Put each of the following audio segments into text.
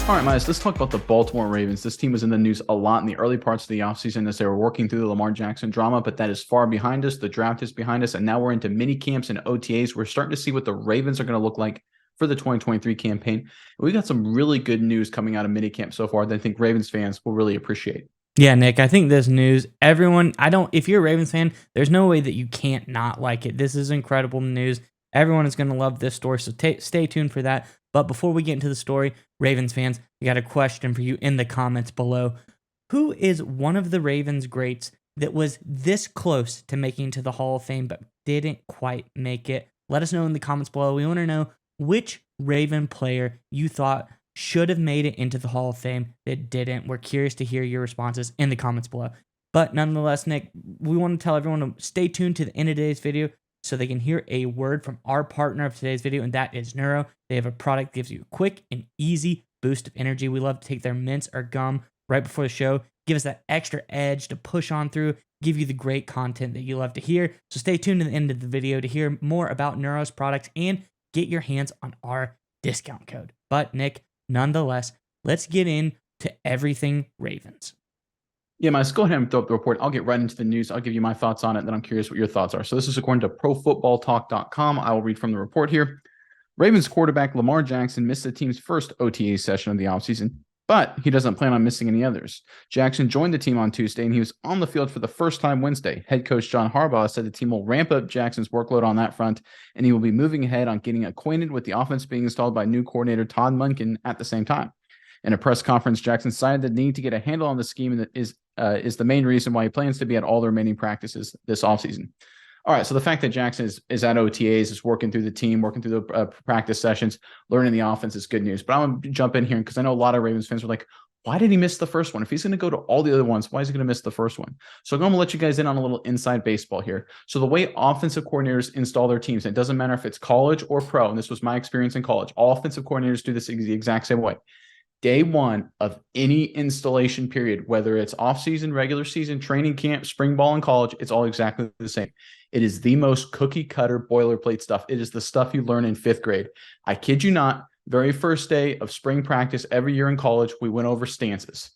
All right, Miles, let's talk about the Baltimore Ravens. This team was in the news a lot in the early parts of the offseason as they were working through the Lamar Jackson drama, but that is far behind us. The draft is behind us, and now we're into mini camps and OTAs. We're starting to see what the Ravens are going to look like for the 2023 campaign. We got some really good news coming out of mini camp so far that I think Ravens fans will really appreciate. Yeah, Nick, I think this news, if you're a Ravens fan, there's no way that you can't not like it. This is incredible news. Everyone is going to love this story, so stay tuned for that. But before we get into the story, Ravens fans, we got a question for you in the comments below. Who is one of the Ravens greats that was this close to making to the Hall of Fame but didn't quite make it? Let us know in the comments below. We want to know which Raven player you thought should have made it into the Hall of Fame that didn't. We're curious to hear your responses in the comments below. But nonetheless, Nick, we want to tell everyone to stay tuned to the end of today's video so they can hear a word from our partner of today's video, and that is Neuro. They have a product that gives you a quick and easy boost of energy. We love to take their mints or gum right before the show, give us that extra edge to push on through, give you the great content that you love to hear. So stay tuned to the end of the video to hear more about Neuro's products and get your hands on our discount code. But Nick, nonetheless, let's get into everything Ravens. Yeah, Miles, go ahead and throw up the report. I'll get right into the news. I'll give you my thoughts on it, then I'm curious what your thoughts are. So this is according to ProFootballTalk.com. I will read from the report here. Ravens quarterback Lamar Jackson missed the team's first OTA session of the offseason, but he doesn't plan on missing any others. Jackson joined the team on Tuesday, and he was on the field for the first time Wednesday. Head coach John Harbaugh said the team will ramp up Jackson's workload on that front, and he will be moving ahead on getting acquainted with the offense being installed by new coordinator Todd Monken at the same time. In a press conference, Jackson cited the need to get a handle on the scheme that is the main reason why he plans to be at all the remaining practices this offseason. All right, so the fact that Jackson is at OTAs, is working through the team, working through the practice sessions, learning the offense is good news. But I'm going to jump in here because I know a lot of Ravens fans are like, why did he miss the first one? If he's going to go to all the other ones, why is he going to miss the first one? So I'm going to let you guys in on a little inside baseball here. So the way offensive coordinators install their teams, and it doesn't matter if it's college or pro, and this was my experience in college, all offensive coordinators do this the exact same way. Day one of any installation period, whether it's off-season, regular season, training camp, spring ball in college, it's all exactly the same. It is the most cookie-cutter boilerplate stuff. It is the stuff you learn in fifth grade. I kid you not, very first day of spring practice every year in college, we went over stances.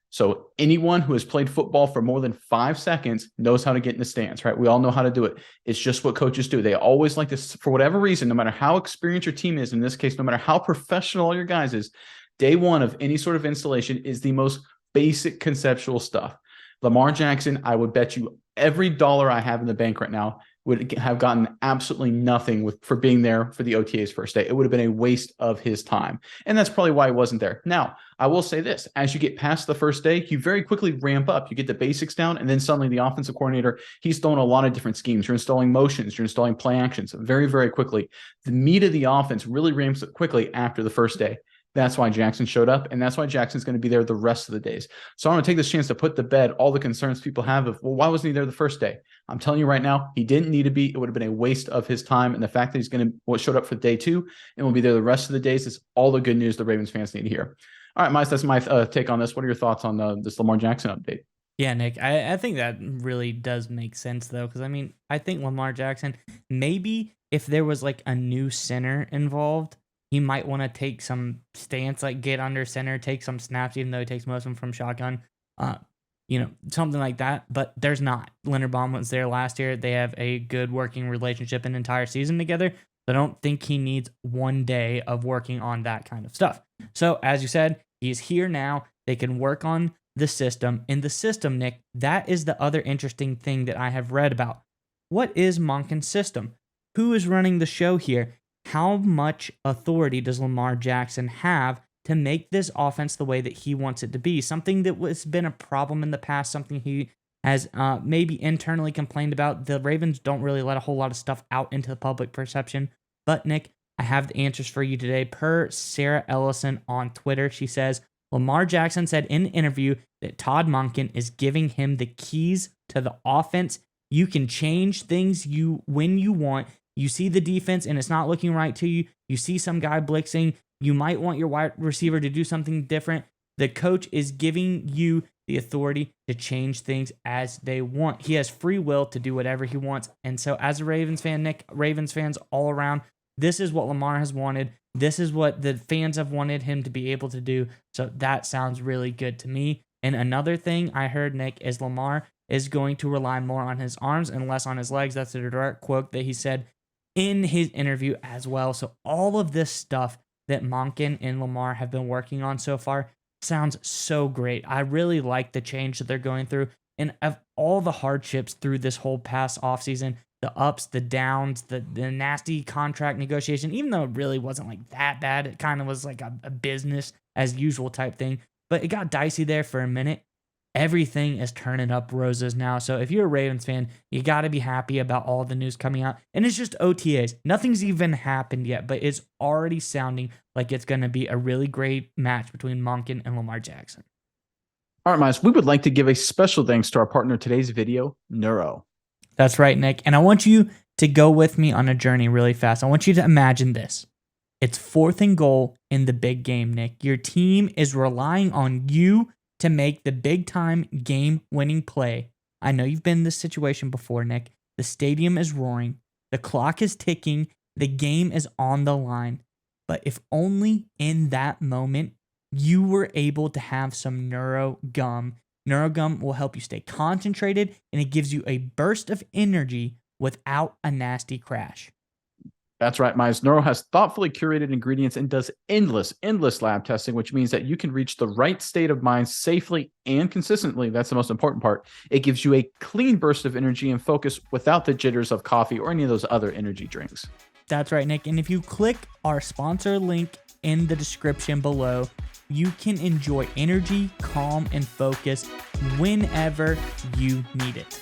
So anyone who has played football for more than 5 seconds knows how to get in the stance, right? We all know how to do it. It's just what coaches do. They always like this, for whatever reason, no matter how experienced your team is, in this case, no matter how professional all your guys is, day one of any sort of installation is the most basic conceptual stuff. Lamar Jackson, I would bet you every dollar I have in the bank right now would have gotten absolutely nothing for being there for the OTA's first day. It would have been a waste of his time. And that's probably why he wasn't there. Now, I will say this, as you get past the first day, you very quickly ramp up. You get the basics down, and then suddenly the offensive coordinator, he's throwing a lot of different schemes. You're installing motions, you're installing play actions very, very quickly. The meat of the offense really ramps up quickly after the first day. That's why Jackson showed up, and that's why Jackson's going to be there the rest of the days. So I want to take this chance to put to bed all the concerns people have of, well, why wasn't he there the first day? I'm telling you right now, he didn't need to be. It would have been a waste of his time, and the fact that he's going to showed up for day two and will be there the rest of the days is all the good news the Ravens fans need to hear. All right, Miles, that's my take on this. What are your thoughts on this Lamar Jackson update? Yeah, Nick, I think that really does make sense, though, because, I mean, I think Lamar Jackson, maybe if there was, like, a new center involved, he might want to take some stance, like get under center, take some snaps, even though he takes most of them from shotgun, something like that. But there's not. Leonard Baum was there last year. They have a good working relationship an entire season together. So I don't think he needs one day of working on that kind of stuff. So as you said, he's here now. They can work on the system. In the system, Nick, that is the other interesting thing that I have read about. What is Monken's system? Who is running the show here? How much authority does Lamar Jackson have to make this offense the way that he wants it to be? Something that has been a problem in the past, something he has maybe internally complained about. The Ravens don't really let a whole lot of stuff out into the public perception. But, Nick, I have the answers for you today. Per Sarah Ellison on Twitter, she says, Lamar Jackson said in an interview that Todd Monken is giving him the keys to the offense. You can change things when you want. You see the defense and it's not looking right to you. You see some guy blitzing. You might want your wide receiver to do something different. The coach is giving you the authority to change things as they want. He has free will to do whatever he wants. And so as a Ravens fan, Nick, Ravens fans all around, this is what Lamar has wanted. This is what the fans have wanted him to be able to do. So that sounds really good to me. And another thing I heard, Nick, is Lamar is going to rely more on his arms and less on his legs. That's a direct quote that he said in his interview as well. So all of this stuff that Monken and Lamar have been working on so far sounds so great. I really like the change that they're going through. And of all the hardships through this whole past offseason, the ups, the downs, the nasty contract negotiation, even though it really wasn't like that bad, it kind of was like a business as usual type thing. But it got dicey there for a minute. Everything is turning up roses now. So if you're a Ravens fan, you got to be happy about all the news coming out. And it's just OTAs. Nothing's even happened yet, but it's already sounding like it's going to be a really great match between Monken and Lamar Jackson. All right, Miles, we would like to give a special thanks to our partner today's video, Neuro. That's right, Nick. And I want you to go with me on a journey really fast. I want you to imagine this. It's 4th and goal in the big game, Nick. Your team is relying on you to make the big time game winning play. I know you've been in this situation before, Nick. The stadium is roaring. The clock is ticking. The game is on the line. But if only in that moment you were able to have some Neuro Gum. Neuro Gum will help you stay concentrated, and it gives you a burst of energy without a nasty crash. That's right, Miles. Neuro has thoughtfully curated ingredients and does endless lab testing, which means that you can reach the right state of mind safely and consistently. That's the most important part. It gives you a clean burst of energy and focus without the jitters of coffee or any of those other energy drinks. That's right, Nick. And if you click our sponsor link in the description below, you can enjoy energy, calm, and focus whenever you need it.